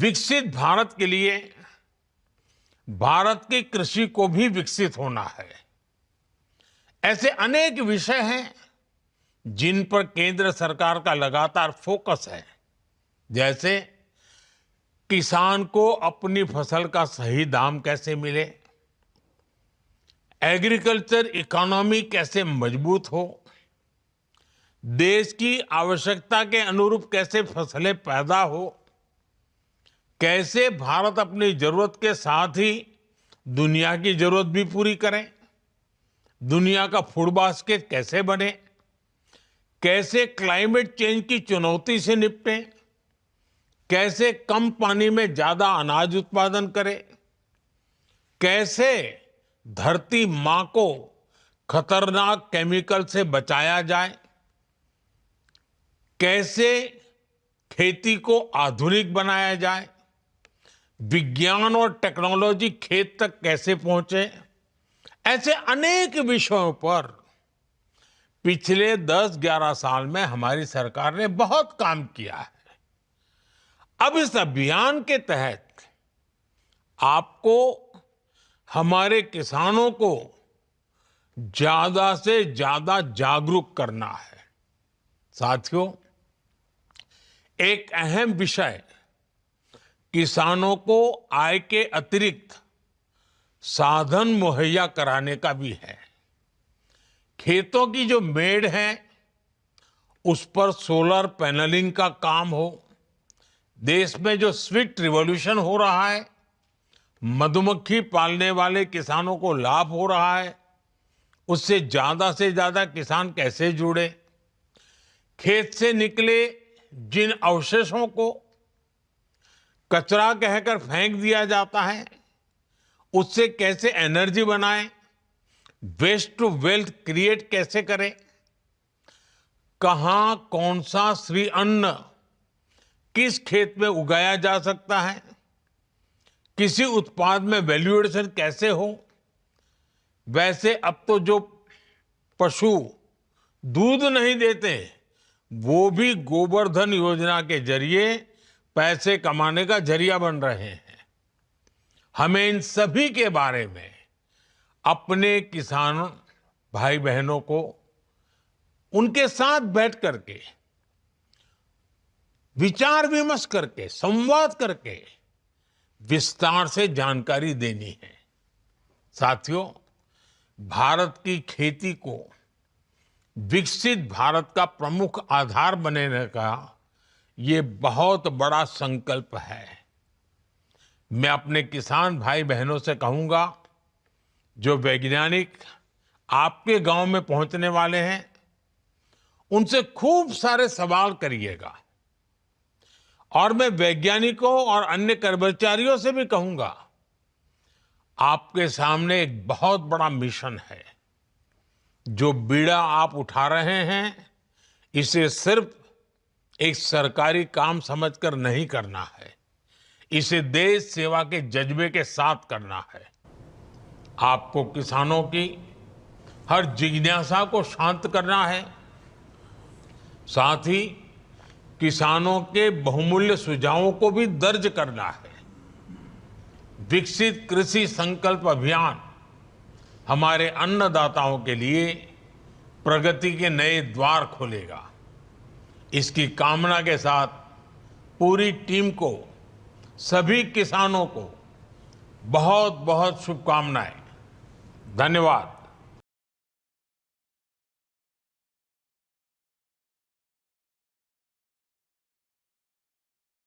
विकसित भारत के लिए भारत की कृषि को भी विकसित होना है। ऐसे अनेक विषय हैं जिन पर केंद्र सरकार का लगातार फोकस है, जैसे किसान को अपनी फसल का सही दाम कैसे मिले, एग्रीकल्चर इकोनॉमी कैसे मजबूत हो, देश की आवश्यकता के अनुरूप कैसे फसलें पैदा हो, कैसे भारत अपनी जरूरत के साथ ही दुनिया की जरूरत भी पूरी करे, दुनिया का फूड बास्केट कैसे बने, कैसे क्लाइमेट चेंज की चुनौती से निपटे, कैसे कम पानी में ज्यादा अनाज उत्पादन करे, कैसे धरती मां को खतरनाक केमिकल से बचाया जाए, कैसे खेती को आधुनिक बनाया जाए, विज्ञान और टेक्नोलॉजी खेत तक कैसे पहुंचे। ऐसे अनेक विषयों पर पिछले 10-11 साल में हमारी सरकार ने बहुत काम किया है। अब इस अभियान के तहत आपको हमारे किसानों को ज्यादा से ज्यादा जागरूक करना है। साथियों, एक अहम विषय किसानों को आय के अतिरिक्त साधन मुहैया कराने का भी है। खेतों की जो मेड़ है उस पर सोलर पैनलिंग का काम हो, देश में जो स्वीट रिवॉल्यूशन हो रहा है, मधुमक्खी पालने वाले किसानों को लाभ हो रहा है, उससे ज्यादा किसान कैसे जुड़े, खेत से निकले जिन अवशेषों को कचरा कहकर फेंक दिया जाता है, उससे कैसे एनर्जी बनाएं, वेस्ट टू वेल्थ क्रिएट कैसे करें, कहां कौन सा श्री अन्न किस खेत में उगाया जा सकता है, किसी उत्पाद में वैल्यू एडिशन कैसे हो। वैसे अब तो जो पशु दूध नहीं देते वो भी गोबर धन योजना के जरिए पैसे कमाने का जरिया बन रहे हैं। हमें इन सभी के बारे में अपने किसान भाई बहनों को उनके साथ बैठ करके विचार विमर्श करके संवाद करके विस्तार से जानकारी देनी है। साथियों, भारत की खेती को विकसित भारत का प्रमुख आधार बनने का ये बहुत बड़ा संकल्प है। मैं अपने किसान भाई बहनों से कहूंगा, जो वैज्ञानिक आपके गांव में पहुंचने वाले हैं उनसे खूब सारे सवाल करिएगा। और मैं वैज्ञानिकों और अन्य कर्मचारियों से भी कहूंगा, आपके सामने एक बहुत बड़ा मिशन है। जो बीड़ा आप उठा रहे हैं इसे सिर्फ एक सरकारी काम समझकर नहीं करना है, इसे देश सेवा के जज्बे के साथ करना है। आपको किसानों की हर जिज्ञासा को शांत करना है, साथ ही किसानों के बहुमूल्य सुझावों को भी दर्ज करना है। विकसित कृषि संकल्प अभियान हमारे अन्नदाताओं के लिए प्रगति के नए द्वार खोलेगा। इसकी कामना के साथ पूरी टीम को, सभी किसानों को बहुत बहुत शुभकामनाएं। धन्यवाद।